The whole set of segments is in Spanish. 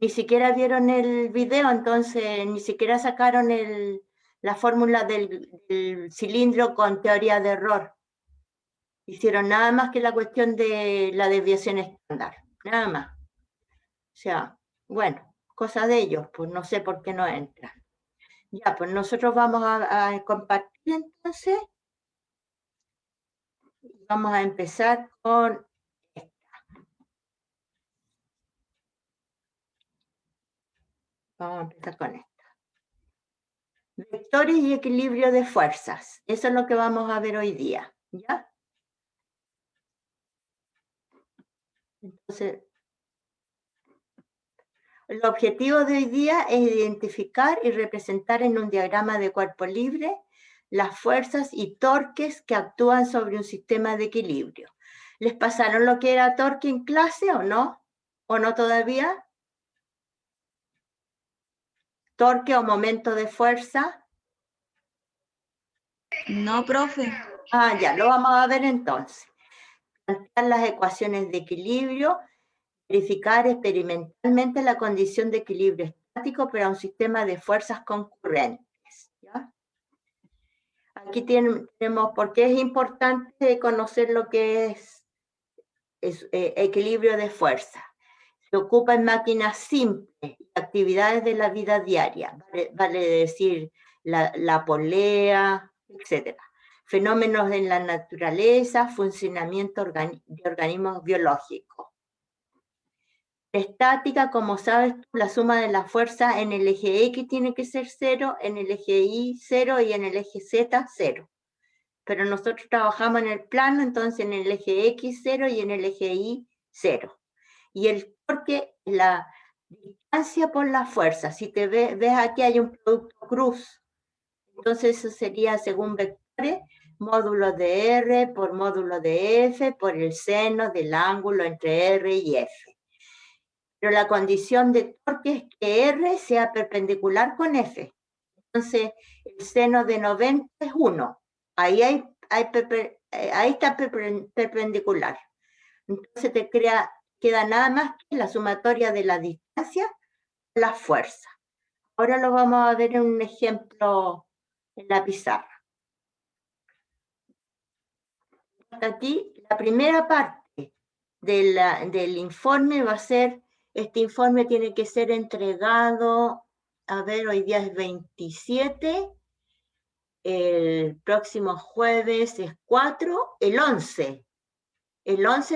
Ni siquiera vieron el video, entonces ni siquiera sacaron la fórmula del cilindro con teoría de error. Hicieron nada más que la cuestión de la desviación estándar, nada más. O sea, bueno, cosa de ellos, pues no sé por qué no entran. Ya, pues nosotros vamos a compartir entonces. Vamos a empezar con esta. Vamos a empezar con esta. Vectores y equilibrio de fuerzas. Eso es lo que vamos a ver hoy día, ¿ya? Entonces, el objetivo de hoy día es identificar y representar en un diagrama de cuerpo libre las fuerzas y torques que actúan sobre un sistema de equilibrio. ¿Les pasaron lo que era torque en clase o no? ¿O no todavía? ¿Torque o momento de fuerza? No, profe. Ah, ya, lo vamos a ver entonces. Plantear las ecuaciones de equilibrio, verificar experimentalmente la condición de equilibrio estático para un sistema de fuerzas concurrentes, ¿ya? Aquí tenemos, porque es importante conocer lo que es equilibrio de fuerza. Se ocupa en máquinas simples y actividades de la vida diaria, vale decir la polea, etc. Fenómenos en la naturaleza, funcionamiento de organismos biológicos. Estática, como sabes tú, la suma de la fuerza en el eje X tiene que ser 0, en el eje Y 0 y en el eje Z 0. Pero nosotros trabajamos en el plano, entonces en el eje X 0 y en el eje Y 0. Y el torque es la distancia por la fuerza. Si te ves aquí hay un producto cruz. Entonces eso sería según vectores, módulo de R por módulo de F por el seno del ángulo entre R y F. Pero la condición de torque es que R sea perpendicular con F. Entonces, el seno de 90 es 1. Ahí está perpendicular. Entonces queda nada más que la sumatoria de la distancia con la fuerza. Ahora lo vamos a ver en un ejemplo en la pizarra. Aquí, la primera parte del informe va a ser, este informe tiene que ser entregado, a ver, hoy día es 27, el próximo jueves es 4, el 11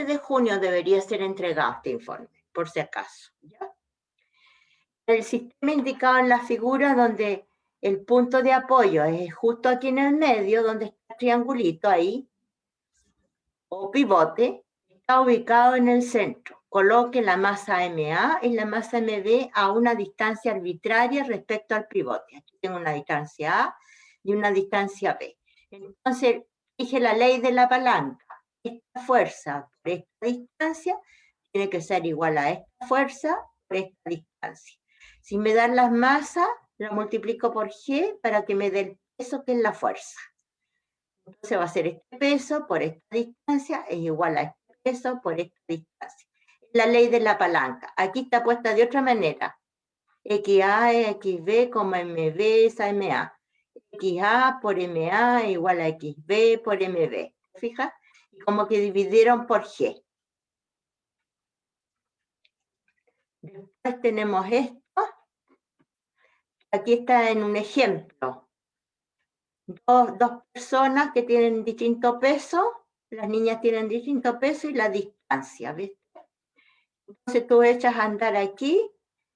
de junio debería ser entregado este informe, por si acaso, ¿ya? El sistema indicado en la figura donde el punto de apoyo es justo aquí en el medio, donde está el triangulito ahí, o pivote, está ubicado en el centro. Coloque la masa MA y la masa MB a una distancia arbitraria respecto al pivote. Aquí tengo una distancia A y una distancia B. Entonces, dije la ley de la palanca. Esta fuerza por esta distancia tiene que ser igual a esta fuerza por esta distancia. Si me dan las masas, lo multiplico por G para que me dé el peso que es la fuerza. Entonces va a ser este peso por esta distancia es igual a este peso por esta distancia. La ley de la palanca. Aquí está puesta de otra manera. XA es XB como MB es MA. XA por MA es igual a XB por MB. ¿Fijas? Y como que dividieron por G. Después tenemos esto. Aquí está en un ejemplo. Dos personas que tienen distinto peso, las niñas tienen distinto peso y la distancia, ¿viste? Entonces tú echas a andar aquí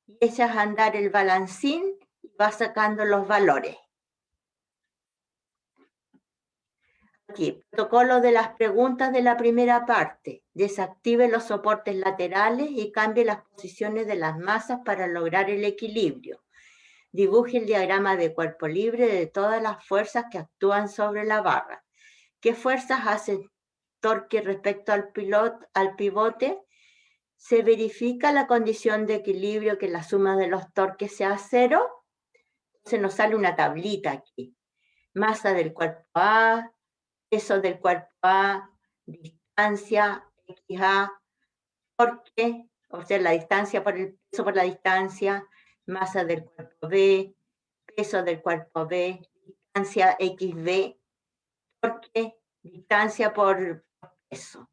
y echas a andar el balancín y vas sacando los valores. Aquí, protocolo de las preguntas de la primera parte. Desactive los soportes laterales y cambie las posiciones de las masas para lograr el equilibrio. Dibuje el diagrama de cuerpo libre de todas las fuerzas que actúan sobre la barra. ¿Qué fuerzas hacen torque respecto al pivote? ¿Se verifica la condición de equilibrio que la suma de los torques sea 0? Se nos sale una tablita aquí. Masa del cuerpo A, peso del cuerpo A, distancia, XA, torque, o sea, la distancia por el peso por la distancia, masa del cuerpo B, peso del cuerpo B, distancia XB, porque distancia por peso.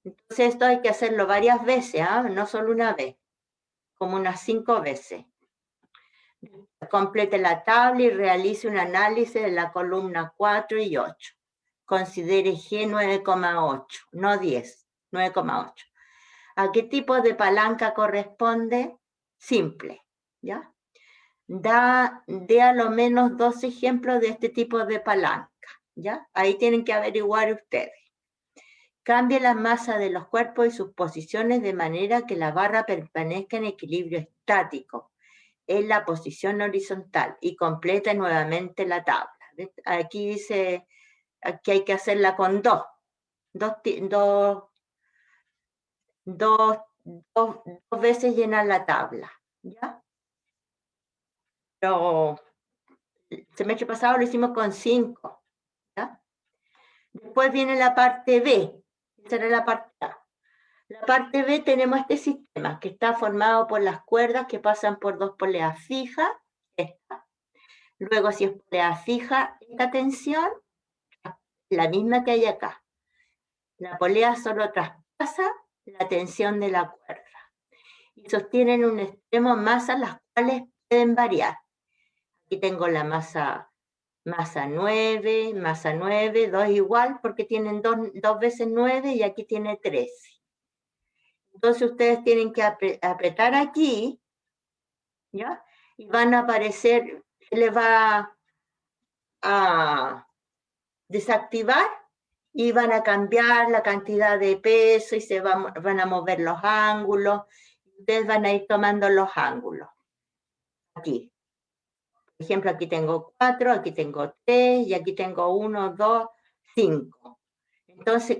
Entonces esto hay que hacerlo varias veces, ¿eh? No solo una vez, como unas 5 veces. Complete la tabla y realice un análisis de la columna 4 y 8. Considere G 9,8, no 10, 9,8. ¿A qué tipo de palanca corresponde? Simple, ¿ya? Dé a lo menos 2 ejemplos de este tipo de palanca, ¿ya? Ahí tienen que averiguar ustedes. Cambie la masa de los cuerpos y sus posiciones de manera que la barra permanezca en equilibrio estático en la posición horizontal y complete nuevamente la tabla. Aquí dice que hay que hacerla con dos veces llenar la tabla, ¿ya? Pero el semestre pasado lo hicimos con 5, ¿ya? Después viene la parte B, esa era la parte A. La parte B tenemos este sistema que está formado por las cuerdas que pasan por 2 poleas fijas, esta. Luego, si es polea fija, esta tensión, la misma que hay acá. La polea solo traspasa la tensión de la cuerda y sostienen un extremo masas las cuales pueden variar. Aquí tengo la masa 9, 2 igual porque tienen 2 veces 9 y aquí tiene 13. Entonces ustedes tienen que apretar aquí, ¿ya? Y van a aparecer, se les va a desactivar y van a cambiar la cantidad de peso y se van a mover los ángulos. Ustedes van a ir tomando los ángulos. Aquí. Por ejemplo, aquí tengo 4, aquí tengo 3 y aquí tengo 1, 2, 5. Entonces,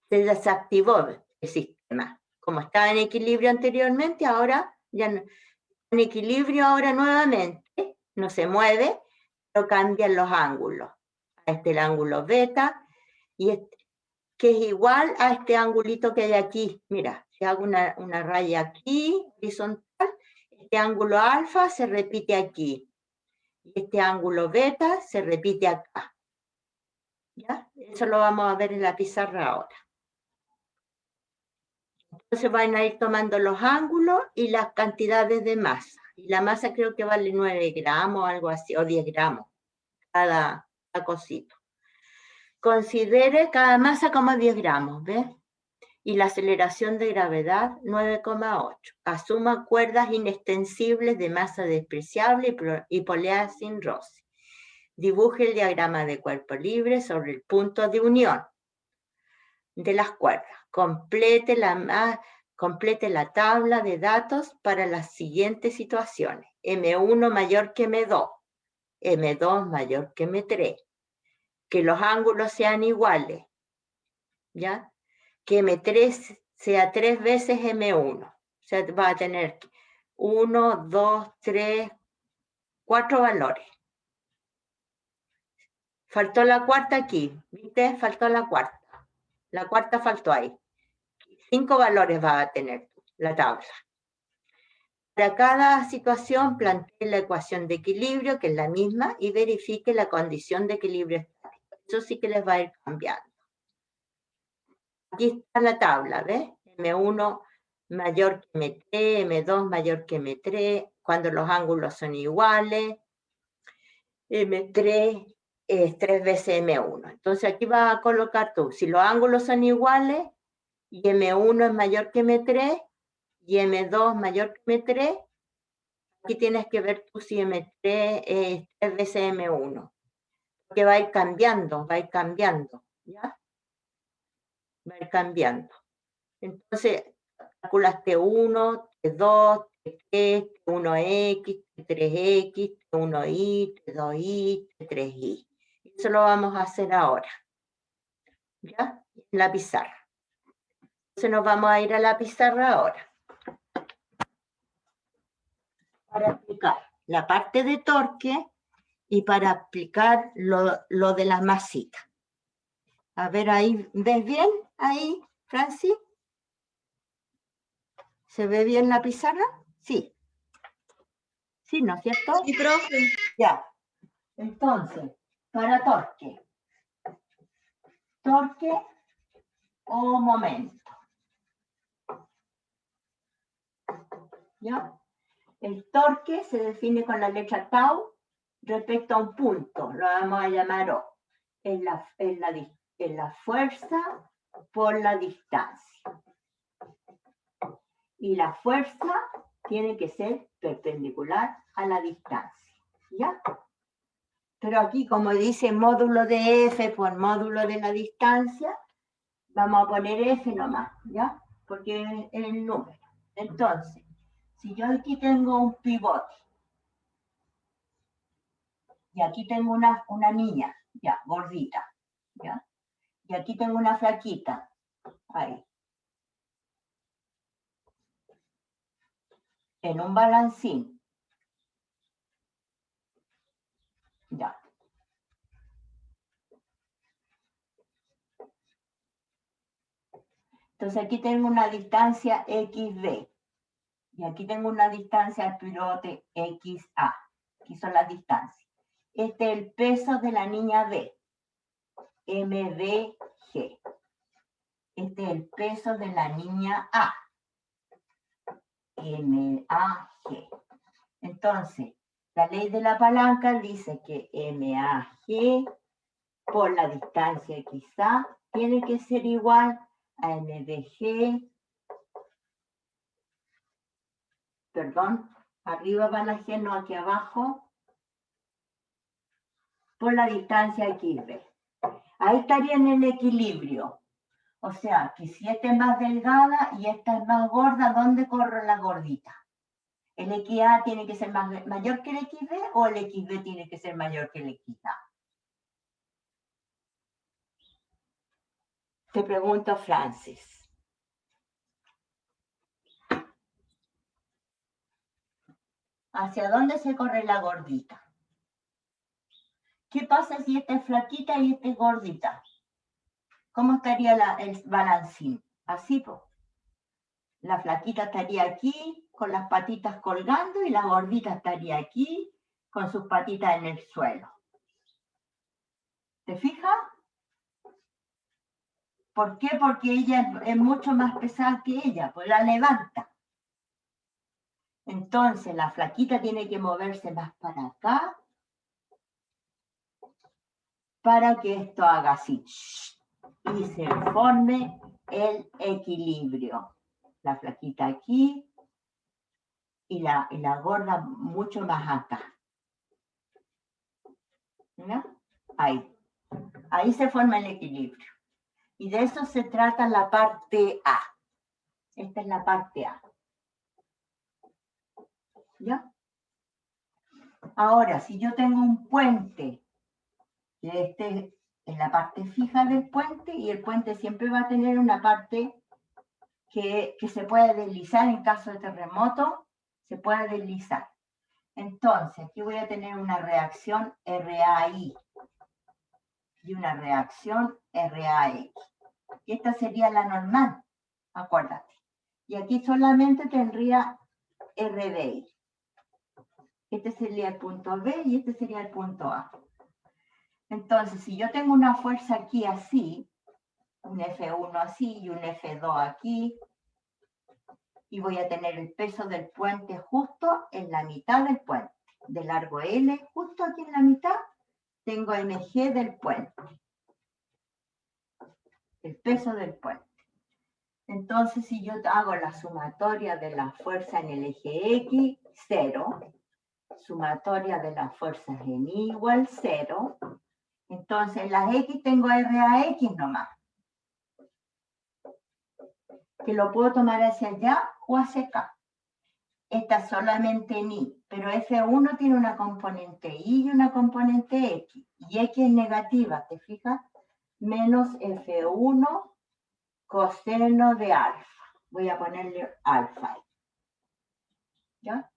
se desactivó el sistema. Como estaba en equilibrio anteriormente, ahora ya no, en equilibrio ahora nuevamente, no se mueve, pero cambian los ángulos. Este es el ángulo beta, y este, que es igual a este angulito que hay aquí. Mira, si hago una raya aquí, horizontal, este ángulo alfa se repite aquí. Y este ángulo beta se repite acá. ¿Ya? Eso lo vamos a ver en la pizarra ahora. Entonces van a ir tomando los ángulos y las cantidades de masa. Y la masa creo que vale 9 gramos, algo así, o 10 gramos, cada cosito. Considere cada masa como 10 gramos, ¿ves? Y la aceleración de gravedad 9,8. Asuma cuerdas inextensibles de masa despreciable y polea sin roce. Dibuje el diagrama de cuerpo libre sobre el punto de unión de las cuerdas. Complete la tabla de datos para las siguientes situaciones. M1 mayor que M2, M2 mayor que M3. Que los ángulos sean iguales, ¿ya? Que M3 sea 3 veces M1. O sea, va a tener 1, 2, 3, 4 valores. Faltó la cuarta aquí, ¿viste? Faltó la cuarta. La cuarta faltó ahí. 5 valores va a tener la tabla. Para cada situación plantee la ecuación de equilibrio, que es la misma, y verifique la condición de equilibrio estático. Eso sí que les va a ir cambiando. Aquí está la tabla, ¿ves? M1 mayor que M3, M2 mayor que M3, cuando los ángulos son iguales. M3 es 3 veces M1. Entonces aquí vas a colocar tú, si los ángulos son iguales, y M1 es mayor que M3, y M2 mayor que M3, aquí tienes que ver tú si M3 es 3 veces M1. Porque va a ir cambiando, ¿ya? Va a ir cambiando. Entonces, calculas T1, T2, T3, T1X, T3X, T1Y, T2Y, T3Y. Eso lo vamos a hacer ahora, ¿ya? En la pizarra. Entonces nos vamos a ir a la pizarra ahora. Para aplicar la parte de torque y para aplicar lo de las masitas. A ver ahí, ¿ves bien? Ahí, Francis. ¿Se ve bien la pizarra? Sí. Sí, ¿no es cierto? Sí, profe. Ya. Entonces, para torque. Torque o momento. ¿Ya? El torque se define con la letra tau respecto a un punto. Lo vamos a llamar O. Es la fuerza por la distancia. Y la fuerza tiene que ser perpendicular a la distancia. ¿Ya? Pero aquí, como dice módulo de F por módulo de la distancia, vamos a poner F nomás, ¿ya? Porque es el número. Entonces, si yo aquí tengo un pivote, y aquí tengo una niña, ya, gordita, ¿ya? Y aquí tengo una flaquita, ahí. En un balancín. Ya. Entonces aquí tengo una distancia XB. Y aquí tengo una distancia al pivote XA. Aquí son las distancias. Este es el peso de la niña B. MBG. Este es el peso de la niña A. MAG. Entonces, la ley de la palanca dice que MAG por la distancia XA tiene que ser igual a MBG, perdón, arriba va la G, no aquí abajo, por la distancia XB. Ahí estaría en el equilibrio. O sea, que si esta es más delgada y esta es más gorda, ¿dónde corre la gordita? ¿El XA tiene que ser mayor que el XB o el XB tiene que ser mayor que el XA? Te pregunto, Francis. ¿Hacia dónde se corre la gordita? ¿Qué pasa si esta es flaquita y esta es gordita? ¿Cómo estaría el balancín? Así, pues. La flaquita estaría aquí con las patitas colgando y la gordita estaría aquí con sus patitas en el suelo. ¿Te fijas? ¿Por qué? Porque ella es mucho más pesada que ella, pues la levanta. Entonces la flaquita tiene que moverse más para acá para que esto haga así y se forme el equilibrio. La flaquita aquí y la gorda mucho más acá. ¿No? Ahí se forma el equilibrio. Y de eso se trata la parte A. Esta es la parte A. ¿Ya? Ahora, si yo tengo un puente, que esté en la parte fija del puente, y el puente siempre va a tener una parte que se puede deslizar en caso de terremoto, se puede deslizar. Entonces, aquí voy a tener una reacción RAI y una reacción RAX. Y esta sería la normal, acuérdate. Y aquí solamente tendría RBI. Este sería el punto B y este sería el punto A. Entonces, si yo tengo una fuerza aquí así, un F1 así y un F2 aquí, y voy a tener el peso del puente justo en la mitad del puente, de largo L, justo aquí en la mitad, tengo MG del puente, el peso del puente. Entonces, si yo hago la sumatoria de la fuerza en el eje X, 0, sumatoria de las fuerzas en Y igual 0, entonces en las X tengo RAX nomás, que lo puedo tomar hacia allá o hacia acá. Esta solamente en Y, pero F1 tiene una componente Y y una componente X, y X es negativa, ¿te fijas? Menos F1 coseno de alfa. Voy a ponerle alfa. ¿Ya?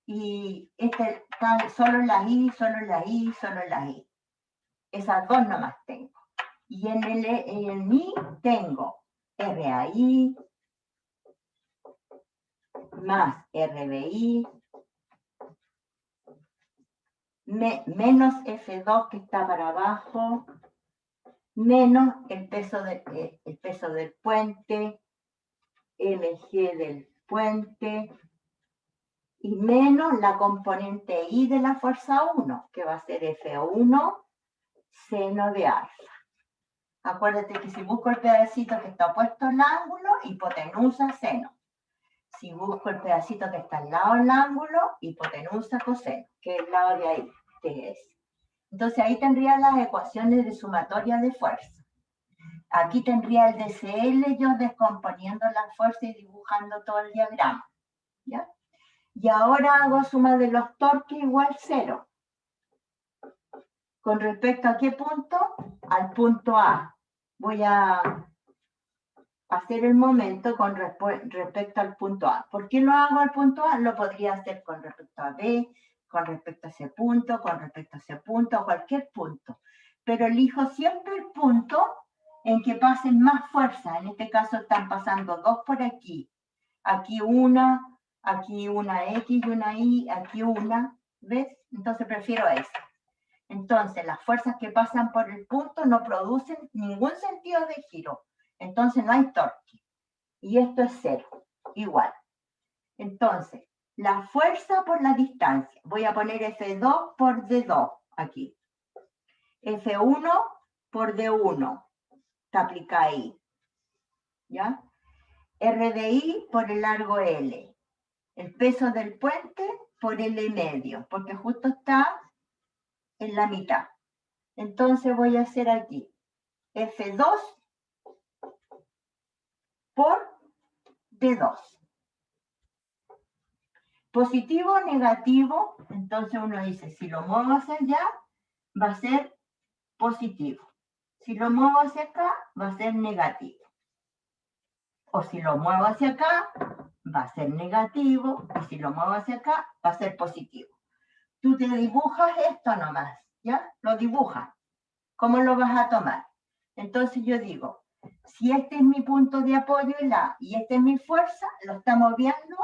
Y este está solo en la I, solo en la I, solo en la I. Esas dos nomás tengo. Y en el I tengo RAI, más RBI menos F2 que está para abajo, menos el peso del puente, mg del puente, y menos la componente I de la fuerza 1, que va a ser F1 seno de alfa. Acuérdate que si busco el pedacito que está opuesto al ángulo, hipotenusa seno. Si busco el pedacito que está al lado del ángulo, hipotenusa coseno, que es el lado de ahí, que es. Entonces ahí tendría las ecuaciones de sumatoria de fuerza. Aquí tendría el DCL yo descomponiendo la fuerza y dibujando todo el diagrama. ¿Ya? Y ahora hago suma de los torques igual 0. ¿Con respecto a qué punto? Al punto A. Voy a hacer el momento con respecto al punto A. ¿Por qué lo hago al punto A? Lo podría hacer con respecto a B, con respecto a ese punto, con respecto a ese punto, a cualquier punto. Pero elijo siempre el punto en que pasen más fuerza. En este caso están pasando dos por aquí. Aquí una X y una Y, aquí una. ¿Ves? Entonces prefiero esa. Entonces las fuerzas que pasan por el punto no producen ningún sentido de giro. Entonces no hay torque. Y esto es 0, igual. Entonces, la fuerza por la distancia. Voy a poner F2 por D2 aquí. F1 por D1. Se aplica ahí. ¿Ya? RDI por el largo L. El peso del puente por L medio, porque justo está en la mitad. Entonces voy a hacer aquí F2 por D2. Positivo o negativo, entonces uno dice, si lo muevo hacia allá, va a ser positivo. Si lo muevo hacia acá, va a ser negativo. O si lo muevo hacia acá, va a ser negativo. Y si lo muevo hacia acá, va a ser positivo. Tú te dibujas esto nomás, ¿ya? Lo dibujas. ¿Cómo lo vas a tomar? Entonces yo digo, si este es mi punto de apoyo en A y esta es mi fuerza, lo estamos viendo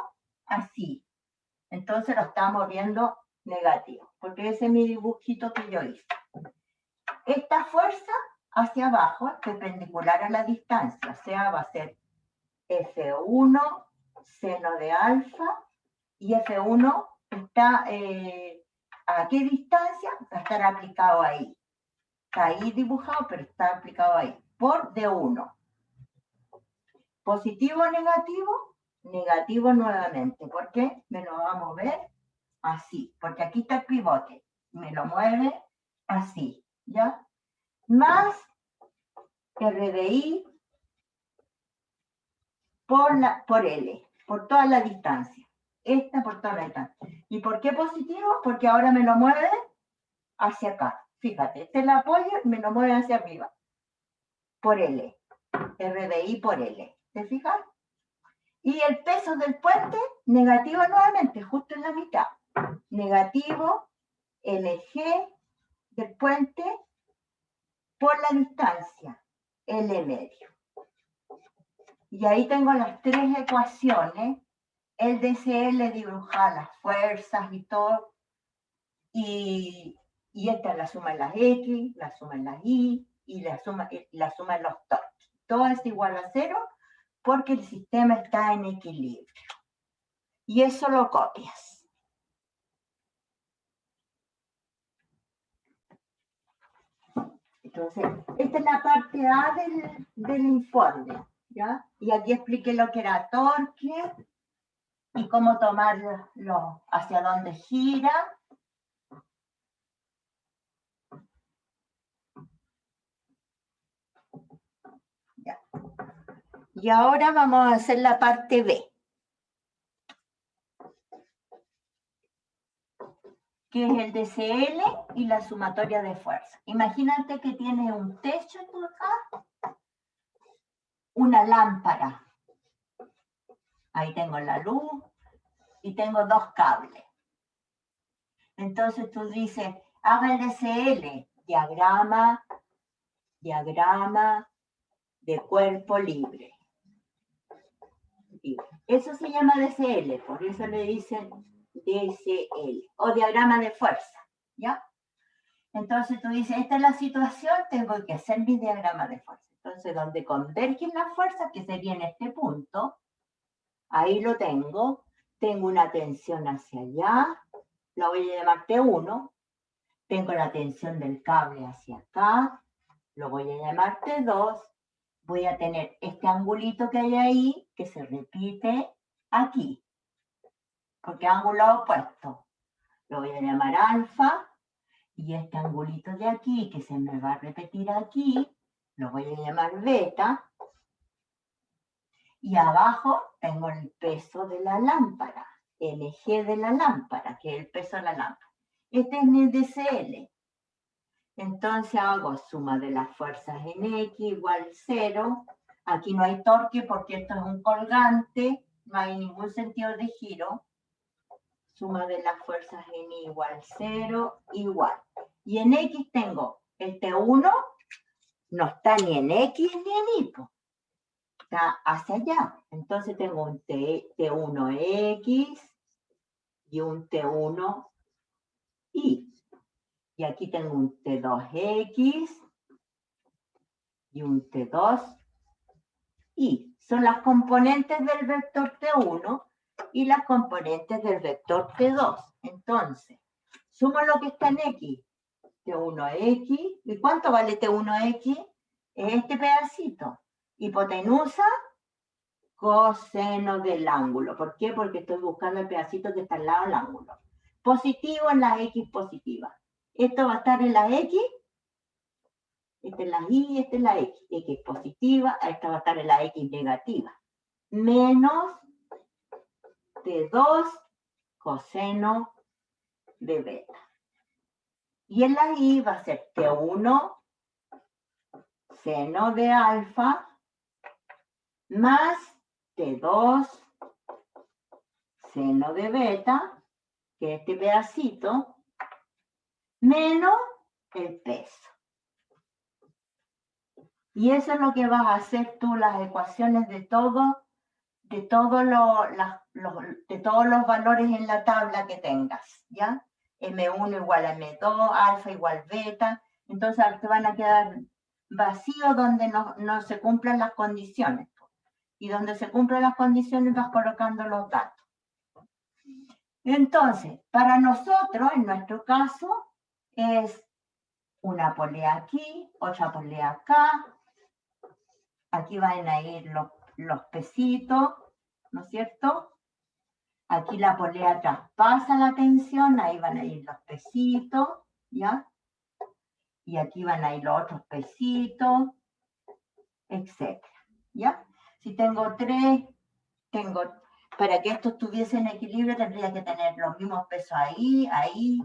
así. Entonces lo estamos viendo negativo, porque ese es mi dibujito que yo hice. Esta fuerza hacia abajo, perpendicular a la distancia, o sea, va a ser F1 seno de alfa, y F1 está, ¿a qué distancia? Va a estar aplicado ahí. Está ahí dibujado, pero está aplicado ahí, por D1. Positivo o negativo, negativo nuevamente. ¿Por qué? Me lo va a mover así, porque aquí está el pivote. Me lo mueve así, ¿ya? Más RDI por L, por toda la distancia. Esta por toda la distancia. ¿Y por qué positivo? Porque ahora me lo mueve hacia acá. Fíjate, este es el apoyo y me lo mueve hacia arriba. Por L. RDI por L. ¿Te fijas? Y el peso del puente, negativo nuevamente, justo en la mitad. Negativo, LG del puente por la distancia, L medio. Y ahí tengo las tres ecuaciones. El DCL dibuja las fuerzas y todo. Y esta es la suma de las X, la suma de las Y y la suma de los torques. Todo es igual a 0 porque el sistema está en equilibrio. Y eso lo copias. Entonces, esta es la parte A del informe, ¿ya? Y aquí expliqué lo que era torque y cómo tomarlo, hacia dónde gira. ¿Ya? Y ahora vamos a hacer la parte B, que es el DCL y la sumatoria de fuerza. Imagínate que tienes un techo tú acá, una lámpara. Ahí tengo la luz y tengo dos cables. Entonces tú dices, haga el DCL, diagrama de cuerpo libre. positivo. Eso se llama DCL, por eso le dicen DCL, o diagrama de fuerza, ¿ya? Entonces tú dices, esta es la situación, tengo que hacer mi diagrama de fuerza. Entonces, donde convergen las fuerzas, que sería en este punto, ahí lo tengo una tensión hacia allá, la voy a llamar T1, tengo la tensión del cable hacia acá, lo voy a llamar T2, voy a tener este angulito que hay ahí, que se repite aquí, porque ángulo opuesto, lo voy a llamar alfa, y este angulito de aquí, que se me va a repetir aquí, lo voy a llamar beta, y abajo tengo el peso de la lámpara, mg de la lámpara, que es el peso de la lámpara. Este es mi DCL. Entonces hago suma de las fuerzas en X igual 0. Aquí no hay torque porque esto es un colgante, no hay ningún sentido de giro. Suma de las fuerzas en Y igual 0, igual. Y en X tengo el T1, no está ni en X ni en Y, está hacia allá. Entonces tengo un T1X y un T1Y. Y aquí tengo un T2X y un T2Y. Son las componentes del vector T1 y las componentes del vector T2. Entonces, sumo lo que está en X. T1X. ¿Y cuánto vale T1X? Es este pedacito. Hipotenusa, coseno del ángulo. ¿Por qué? Porque estoy buscando el pedacito que está al lado del ángulo. Positivo en la X positiva. Esto va a estar en la X. Esta es la Y, esta es la X. X positiva, esta va a estar en la X negativa. Menos T2 coseno de beta. Y en la Y va a ser T1 seno de alfa más T2 seno de beta, que es este pedacito, menos el peso. Y eso es lo que vas a hacer tú, las ecuaciones de todos los valores en la tabla que tengas, ¿ya? M1 igual a M2, alfa igual beta, entonces te van a quedar vacíos donde no se cumplan las condiciones. Y donde se cumplen las condiciones vas colocando los datos. Entonces, para nosotros, en nuestro caso, es una polea aquí, otra polea acá. Aquí van a ir los pesitos, ¿no es cierto? Aquí la polea traspasa la tensión, ahí van a ir los pesitos, ¿ya? Y aquí van a ir los otros pesitos, etc. ¿Ya? Si tengo tres, para que esto estuviese en equilibrio, tendría que tener los mismos pesos ahí, ahí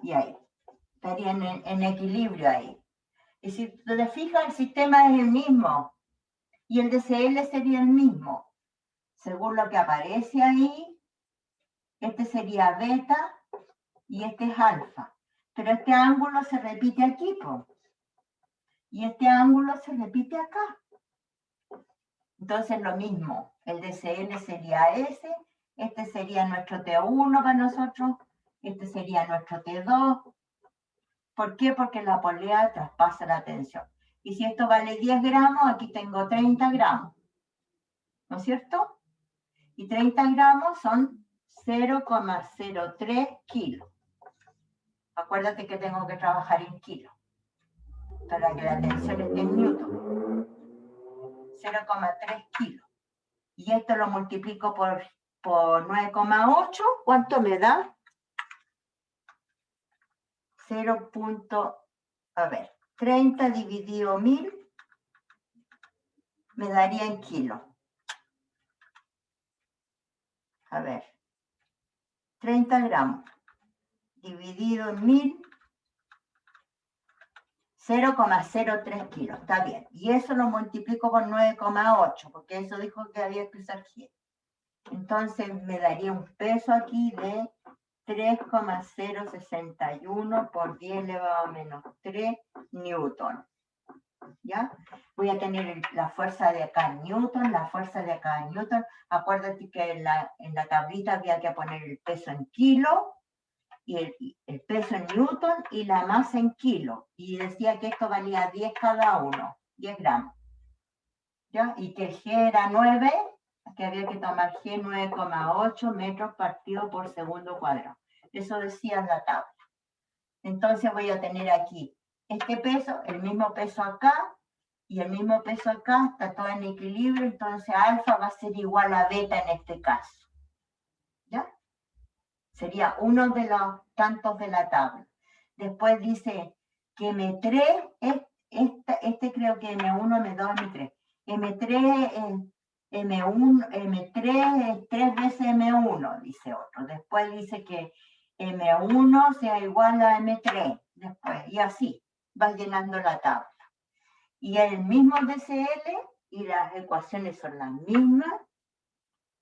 y ahí. Estarían en equilibrio ahí. Y si te fijas, el sistema es el mismo. Y el DCL sería el mismo. Según lo que aparece ahí, este sería beta y este es alfa. Pero este ángulo se repite aquí, po. Y este ángulo se repite acá. Entonces lo mismo, el DCL sería ese, este sería nuestro T1 para nosotros, este sería nuestro T2. ¿Por qué? Porque la polea traspasa la tensión. Y si esto vale 10 gramos, aquí tengo 30 gramos. ¿No es cierto? Y 30 gramos son 0,03 kilos. Acuérdate que tengo que trabajar en kilos para que la tensión esté en newton. 0,3 kilos. Y esto lo multiplico por 9,8. ¿Cuánto me da? 30 dividido 1000 me daría en kilos. A ver, 30 gramos dividido en 1000, 0,03 kilos, está bien. Y eso lo multiplico por 9,8, porque eso dijo que había que usar G. Entonces me daría un peso aquí de 3,061 por 10 elevado a menos 3 newton. ¿ya? Voy a tener la fuerza de acá en Newton, la fuerza de acá en Newton. Acuérdate que en la tablita había que poner el peso en kilo, y el peso en Newton y la masa en kilo. Y decía que esto valía 10 cada uno, 10 gramos. ¿Ya? Y que el G era 9, que había que tomar G 9,8 metros partido por segundo cuadrado. Eso decía en la tabla. Entonces voy a tener aquí este peso, el mismo peso acá, y el mismo peso acá, está todo en equilibrio, entonces alfa va a ser igual a beta en este caso. ¿Ya? Sería uno de los tantos de la tabla. Después dice que M3, este creo que M1, M2, M3. M3 M3 es 3 veces M1, dice otro. Después dice que M1 sea igual a M3, después, y así, va llenando la tabla. Y el mismo DCL, y las ecuaciones son las mismas,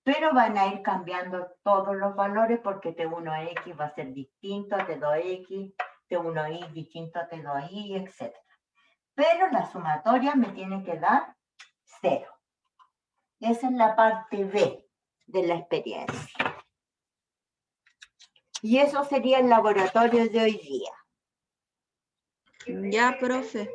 pero van a ir cambiando todos los valores porque T1X va a ser distinto a T2X, T1Y distinto a T2Y, etc. Pero la sumatoria me tiene que dar 0. Esa es la parte B de la experiencia. Y eso sería el laboratorio de hoy día. Ya, profe.